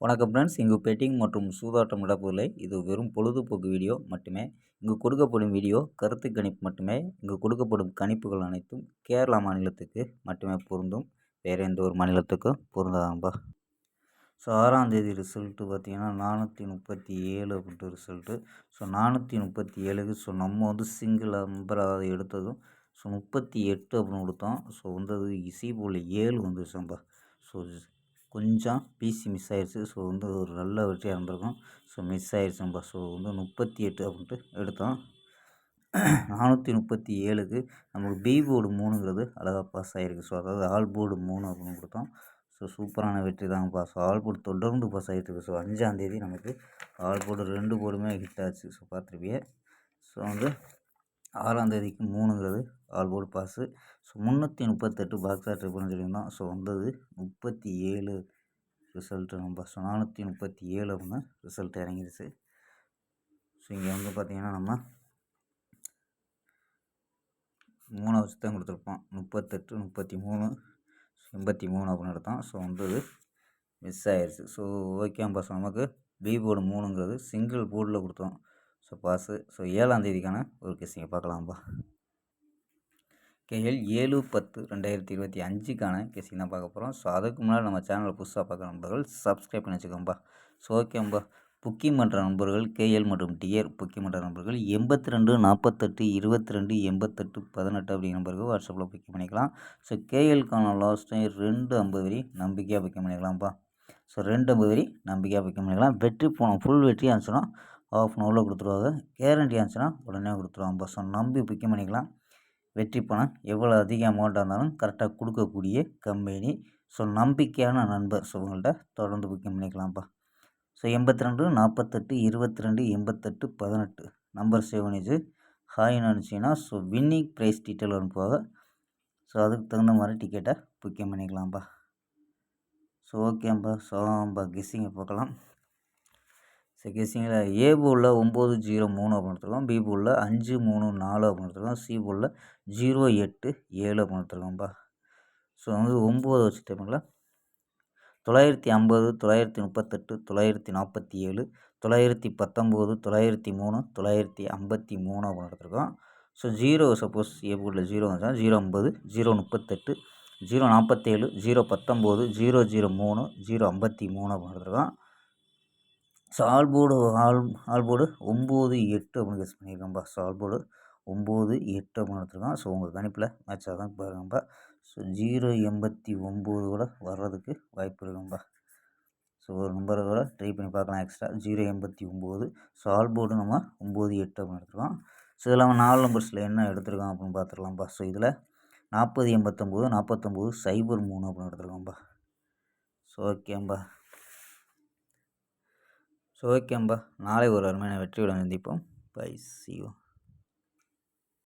வணக்கம் ஃப்ரெண்ட்ஸ், இங்கு பெட்டிங் மற்றும் சூதாட்டம் நடப்பதில்லை. இது வெறும் பொழுதுபோக்கு வீடியோ மட்டுமே. இங்கு கொடுக்கப்படும் வீடியோ கருத்து கணிப்பு மட்டுமே. இங்கு கொடுக்கப்படும் கணிப்புகள் அனைத்தும் கேரளா மாநிலத்துக்கு மட்டுமே பொருந்தும். வேறு எந்த ஒரு மாநிலத்துக்கும் பொருந்தாதான்பா. ஸோ 6ஆம் தேதி ரிசல்ட்டு பார்த்தீங்கன்னா 437 அப்படின்ட்டு ரிசல்ட்டு. ஸோ 437க்கு சிங்கிள் நம்பர் அதாவது எடுத்ததும் 38 அப்படின்னு கொடுத்தோம். ஸோ சிபோல 7 வந்துருச்சுப்பா. ஸோ கொஞ்சம் பிசி மிஸ் ஆயிடுச்சு. ஸோ ஒரு நல்ல வெற்றியாக இருந்திருக்கும். So miss ஆயிடுச்சுப்பா. ஸோ 38 அப்படின்ட்டு எடுத்தோம். 437க்கு நமக்கு பி போர்டு 3ங்கிறது அழகாக பாஸ் ஆகிருக்கு. ஸோ அதாவது ஆல் போர்டு 3 அப்படின்னு கொடுத்தோம். ஸோ சூப்பரான வெற்றி தான்ப்பா. ஸோ ஆல் போர்டு தொடர்ந்து பாஸ் ஆகிட்டு இருக்கு. ஸோ 5ஆம் தேதி நமக்கு ஆல் போர்டு 2 போர்டுமே ஹிட் ஆச்சு. ஸோ பார்த்துருப்பியே. ஸோ 6ஆம் தேதிக்கு 3ங்கிறது ஆல் போர்டு பாஸு. ஸோ 338 பாக்ஸ் ஆட் ட்ரிப்புன்னு சொல்லியிருந்தோம். ஸோ 37 ரிசல்ட்டு நம்ம. ஸோ 437 அப்படின்னு ரிசல்ட் இறங்கிடுச்சு. ஸோ இங்கே பார்த்தீங்கன்னா நம்ம 3 வச்சு தான் கொடுத்துருப்போம். 38, 33, 83 அப்படின்னு எடுத்தோம். ஸோ மிஸ் ஆயிடுச்சு. ஸோ ஓகேம்பா. ஸோ நமக்கு பி போர்டு 3ங்கிறது சிங்கிள் போர்டில் கொடுத்தோம். So pass. ஸோ 7ஆம் தேதிக்கான ஒரு கெஸ்ஸிங்கை பார்க்கலாம்ப்பா. கேஎல் 7/10/2025க்கான கெஸ்ஸிங் தான் பார்க்க போகிறோம். ஸோ அதுக்கு முன்னாடி நம்ம சேனலில் புதுசாக பார்க்குற நண்பர்கள் சப்ஸ்கிரைப் பண்ணி வச்சுக்கோம்பா. ஸோ ஓகேம்பா. புக்கிங் பண்ணுற நண்பர்கள் கேஎல் மற்றும் டிஆர் புக்கிங் பண்ணுற நண்பர்கள் 82 48 22 88 18 அப்படிங்கிற நம்பருக்கு வாட்ஸ்அப்பில் புக்கிங் பண்ணிக்கலாம். ஸோ கேஎல்க்கான லாஸ்ட் டைம் 250 வரி நம்பிக்கையாக புக்கிங் பண்ணிக்கலாம்ப்பா. ஸோ 250 வரி நம்பிக்கையாக புக்கிங் பண்ணிக்கலாம். வெற்றி போனோம் ஃபுல் வெற்றி ஆச்சுன்னா ½ அன் ஹவரில் கொடுத்துருவாங்க. கேரண்டி ஆச்சுன்னா உடனே கொடுத்துருவாங்கப்பா. ஸோ நம்பி புக்கிங் பண்ணிக்கலாம். வெற்றி பணம் எவ்வளோ அதிக அமௌண்ட்டாக இருந்தாலும் கரெக்டாக கொடுக்கக்கூடிய கம்பெனி. ஸோ நம்பிக்கையான நண்பர். ஸோ உங்கள்கிட்ட தொடர்ந்து புக்கிங் பண்ணிக்கலாம்ப்பா. ஸோ 82 48 22 88 18 நம்பர் சேவ் பண்ணிச்சு ஹாய்னு அனுப்பிச்சிங்கன்னா ஸோ வின்னிங் ப்ரைஸ் டீட்டெயில் அனுப்புவாங்க. ஸோ அதுக்கு தகுந்த மாதிரி டிக்கெட்டை புக்கிங் பண்ணிக்கலாம்ப்பா. ஸோ ஓகேப்பா. ஸோ கெஸ்ஸிங்கை பார்க்கலாம். ஸோ கெஸ்ஸிங்கில் ஏ போர்டில் 903 அப்படின்னு எடுத்துருக்கோம். பி போர்டில் 534 அப்படின்னு எடுத்துருக்கோம். சி போர்டில் 087 அப்படின்னு எடுத்துருக்கோம்ப்பா. ஸோ 9 வச்சு டைமில் 950 938 947 919 903 953 அப்படின்னு எடுத்துருக்கோம். ஸோ 0 சப்போஸ் ஏ போர்டில் 0 வந்துச்சுன்னா 050 038 047 019 003 053 அப்படின்னு எடுத்துருக்கோம். ஸோ ஆல் போர்டு 9 8 அப்படின்னு கெஸ் பண்ணியிருக்கேன்ப்பா. ஸோ ஆல் போர்டு 9 8 அப்படின்னு எடுத்துருக்கோம். ஸோ உங்கள் கணிப்பில் மேட்ச் ஆதான் பாருங்கப்பா. ஸோ 089 கூட வர்றதுக்கு வாய்ப்பு இருக்கும்பா. ஸோ ஒரு நம்பரை கூட ட்ரை பண்ணி பார்க்கலாம் எக்ஸ்ட்ரா 089. ஸோ ஆல் போர்டு நம்ம 9 8 அப்படின்னு எடுத்துருக்கோம். ஸோ இதில் நம்ம 4 நம்பர்ஸில் என்ன எடுத்துருக்கோம் அப்படின்னு பார்த்துக்கலாம்ப்பா. ஸோ இதில் 40 89 49 03 அப்படின்னு எடுத்துருக்கோம்ப்பா. ஸோ ஓகேம்பா. நாளை ஒரு அருமையான வெற்றியுடன் சந்திப்போம். Bye, see you.